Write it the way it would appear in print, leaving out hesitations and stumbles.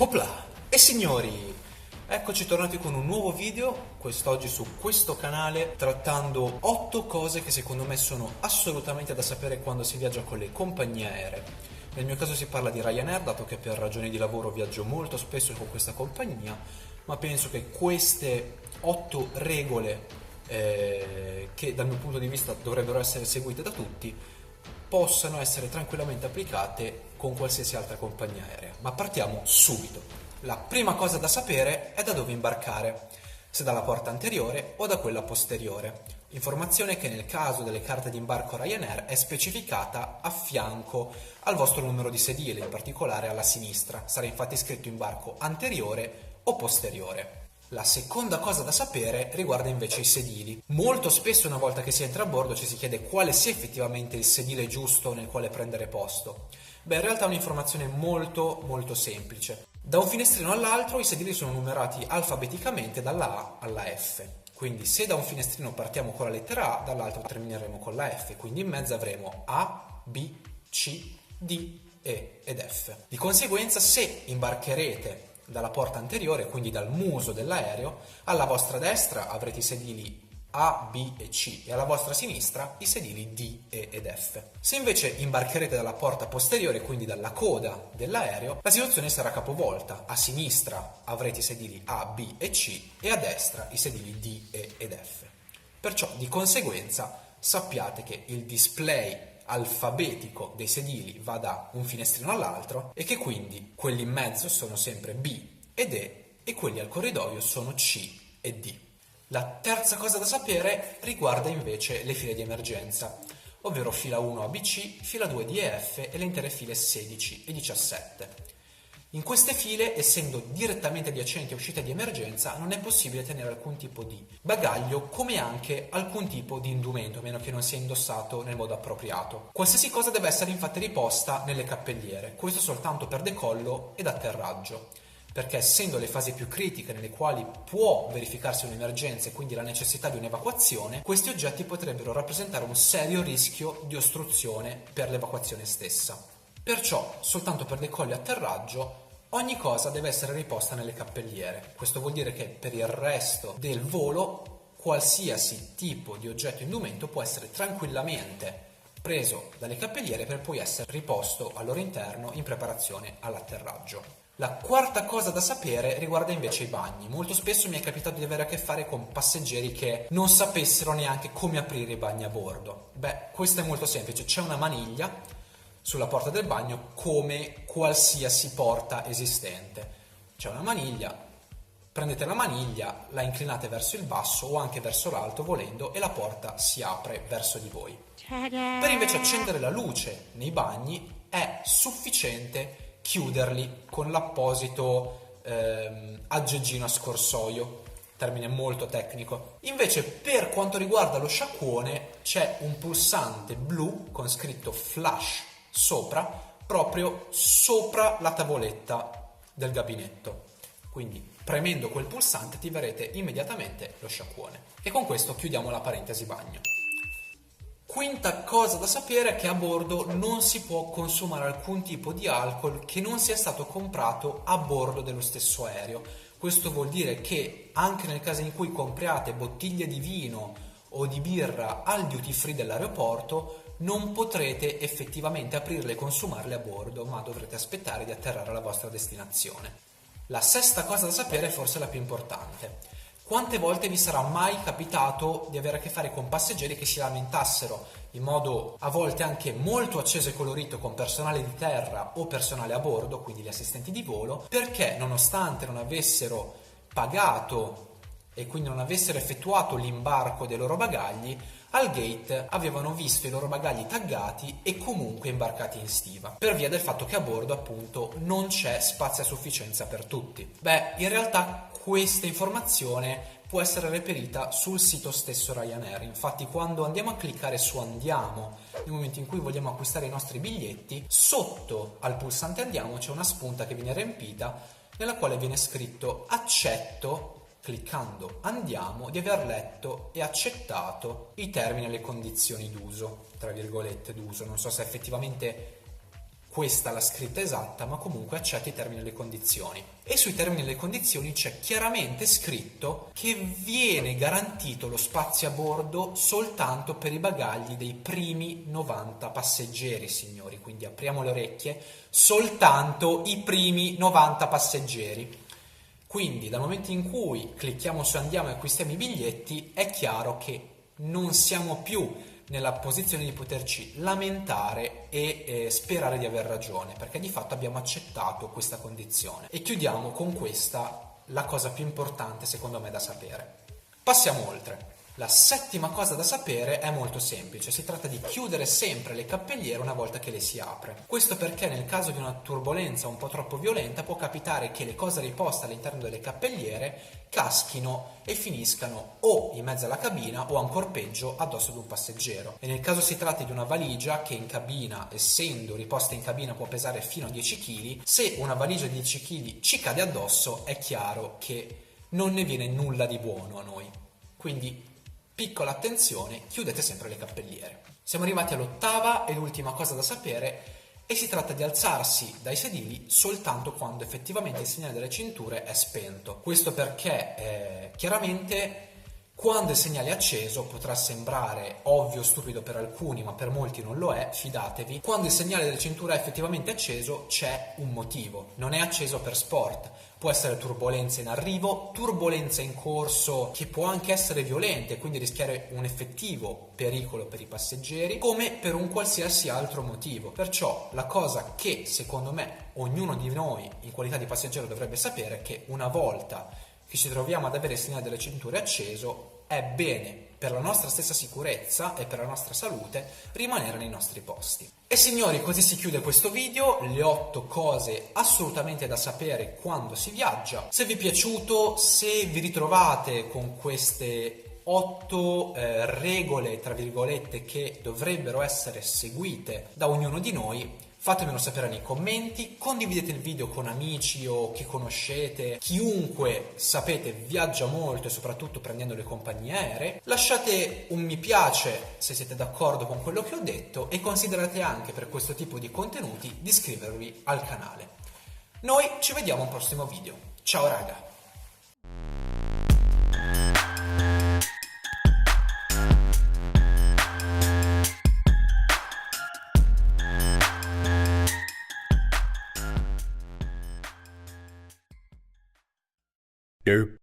Opla! E signori, eccoci tornati con un nuovo video, quest'oggi su questo canale, trattando 8 cose che secondo me sono assolutamente da sapere quando si viaggia con le compagnie aeree. Nel mio caso si parla di Ryanair, dato che per ragioni di lavoro viaggio molto spesso con questa compagnia, ma penso che queste 8 regole, che dal mio punto di vista dovrebbero essere seguite da tutti, possano essere tranquillamente applicate con qualsiasi altra compagnia aerea. Ma partiamo subito. La prima cosa da sapere è da dove imbarcare, se dalla porta anteriore o da quella posteriore. Informazione che nel caso delle carte di imbarco Ryanair è specificata a fianco al vostro numero di sedile, in particolare alla sinistra. Sarà infatti scritto imbarco anteriore o posteriore. La seconda cosa da sapere riguarda invece i sedili. Molto spesso una volta che si entra a bordo ci si chiede quale sia effettivamente il sedile giusto nel quale prendere posto. Beh, in realtà è un'informazione molto semplice. Da un finestrino all'altro i sedili sono numerati alfabeticamente dalla A alla F. Quindi se da un finestrino partiamo con la lettera A, dall'altro termineremo con la F. Quindi in mezzo avremo A, B, C, D, E ed F. Di conseguenza, se imbarcherete dalla porta anteriore, quindi dal muso dell'aereo, alla vostra destra avrete i sedili A, B e C e alla vostra sinistra i sedili D, E ed F. Se invece imbarcherete dalla porta posteriore, quindi dalla coda dell'aereo, la situazione sarà capovolta. A sinistra avrete i sedili A, B e C e a destra i sedili D, E ed F. Perciò, di conseguenza, sappiate che il display alfabetico dei sedili va da un finestrino all'altro e che quindi quelli in mezzo sono sempre B ed E e quelli al corridoio sono C e D. La terza cosa da sapere riguarda invece le file di emergenza, ovvero fila 1 ABC, fila 2 DEF e le intere file 16 e 17. In queste file, essendo direttamente adiacenti a uscite di emergenza, non è possibile tenere alcun tipo di bagaglio, come anche alcun tipo di indumento, a meno che non sia indossato nel modo appropriato. Qualsiasi cosa deve essere infatti riposta nelle cappelliere, questo soltanto per decollo ed atterraggio, perché essendo le fasi più critiche nelle quali può verificarsi un'emergenza e quindi la necessità di un'evacuazione, questi oggetti potrebbero rappresentare un serio rischio di ostruzione per l'evacuazione stessa. Perciò, soltanto per decollo e atterraggio, ogni cosa deve essere riposta nelle cappelliere. Questo vuol dire che per il resto del volo, qualsiasi tipo di oggetto indumento può essere tranquillamente preso dalle cappelliere per poi essere riposto al loro interno in preparazione all'atterraggio. La quarta cosa da sapere riguarda invece i bagni. Molto spesso mi è capitato di avere a che fare con passeggeri che non sapessero neanche come aprire i bagni a bordo. Beh, questo è molto semplice, c'è una maniglia sulla porta del bagno come qualsiasi porta esistente. C'è una maniglia, prendete la maniglia, la inclinate verso il basso o anche verso l'alto volendo e la porta si apre verso di voi. Per invece accendere la luce nei bagni è sufficiente chiuderli con l'apposito aggeggino a scorsoio, termine molto tecnico. Invece per quanto riguarda lo sciacquone c'è un pulsante blu con scritto flash sopra, proprio sopra la tavoletta del gabinetto. Quindi premendo quel pulsante attiverete immediatamente lo sciacquone. E con questo chiudiamo la parentesi bagno. Quinta cosa da sapere è che a bordo non si può consumare alcun tipo di alcol che non sia stato comprato a bordo dello stesso aereo. Questo vuol dire che anche nel caso in cui compriate bottiglie di vino o di birra al duty free dell'aeroporto, non potrete effettivamente aprirle e consumarle a bordo, ma dovrete aspettare di atterrare alla vostra destinazione. La sesta cosa da sapere è forse la più importante. Quante volte vi sarà mai capitato di avere a che fare con passeggeri che si lamentassero in modo a volte anche molto acceso e colorito con personale di terra o personale a bordo, quindi gli assistenti di volo, perché nonostante non avessero pagato e quindi non avessero effettuato l'imbarco dei loro bagagli, al gate avevano visto i loro bagagli taggati e comunque imbarcati in stiva, per via del fatto che a bordo appunto non c'è spazio a sufficienza per tutti. Beh, in realtà questa informazione può essere reperita sul sito stesso Ryanair. Infatti quando andiamo a cliccare su Andiamo, nel momento in cui vogliamo acquistare i nostri biglietti, sotto al pulsante Andiamo c'è una spunta che viene riempita nella quale viene scritto accetto, cliccando Andiamo, di aver letto e accettato i termini e le condizioni d'uso, tra virgolette d'uso. Non so se effettivamente questa la scritta esatta, ma comunque accetta i termini e le condizioni. E sui termini e le condizioni c'è chiaramente scritto che viene garantito lo spazio a bordo soltanto per i bagagli dei primi 90 passeggeri, signori. Quindi apriamo le orecchie, soltanto i primi 90 passeggeri. Quindi dal momento in cui clicchiamo su andiamo e acquistiamo i biglietti, è chiaro che non siamo più nella posizione di poterci lamentare e sperare di aver ragione, perché di fatto abbiamo accettato questa condizione. E chiudiamo con questa la cosa più importante secondo me da sapere. Passiamo oltre. La settima cosa da sapere è molto semplice, si tratta di chiudere sempre le cappelliere una volta che le si apre. Questo perché nel caso di una turbolenza un po' troppo violenta può capitare che le cose riposte all'interno delle cappelliere caschino e finiscano o in mezzo alla cabina o ancor peggio addosso ad un passeggero. E nel caso si tratti di una valigia che in cabina, essendo riposta in cabina, può pesare fino a 10 kg, se una valigia di 10 kg ci cade addosso è chiaro che non ne viene nulla di buono a noi. Quindi piccola attenzione, chiudete sempre le cappelliere. Siamo arrivati all'ottava ed ultima cosa da sapere e si tratta di alzarsi dai sedili soltanto quando effettivamente il segnale delle cinture è spento. Questo perché chiaramente quando il segnale è acceso potrà sembrare ovvio, stupido per alcuni, ma per molti non lo è, fidatevi. Quando il segnale della cintura è effettivamente acceso c'è un motivo, non è acceso per sport. Può essere turbolenza in arrivo, turbolenza in corso che può anche essere violenta e quindi rischiare un effettivo pericolo per i passeggeri, come per un qualsiasi altro motivo. Perciò la cosa che secondo me ognuno di noi in qualità di passeggero dovrebbe sapere è che una volta che ci troviamo ad avere il segnale delle cinture acceso, è bene per la nostra stessa sicurezza e per la nostra salute rimanere nei nostri posti. E signori, così si chiude questo video, le 8 cose assolutamente da sapere quando si viaggia. Se vi è piaciuto, se vi ritrovate con queste 8 regole, tra virgolette, che dovrebbero essere seguite da ognuno di noi, fatemelo sapere nei commenti, condividete il video con amici o chi conoscete, chiunque sapete viaggia molto e soprattutto prendendo le compagnie aeree, lasciate un mi piace se siete d'accordo con quello che ho detto e considerate anche per questo tipo di contenuti di iscrivervi al canale. Noi ci vediamo al prossimo video, ciao raga! Nope.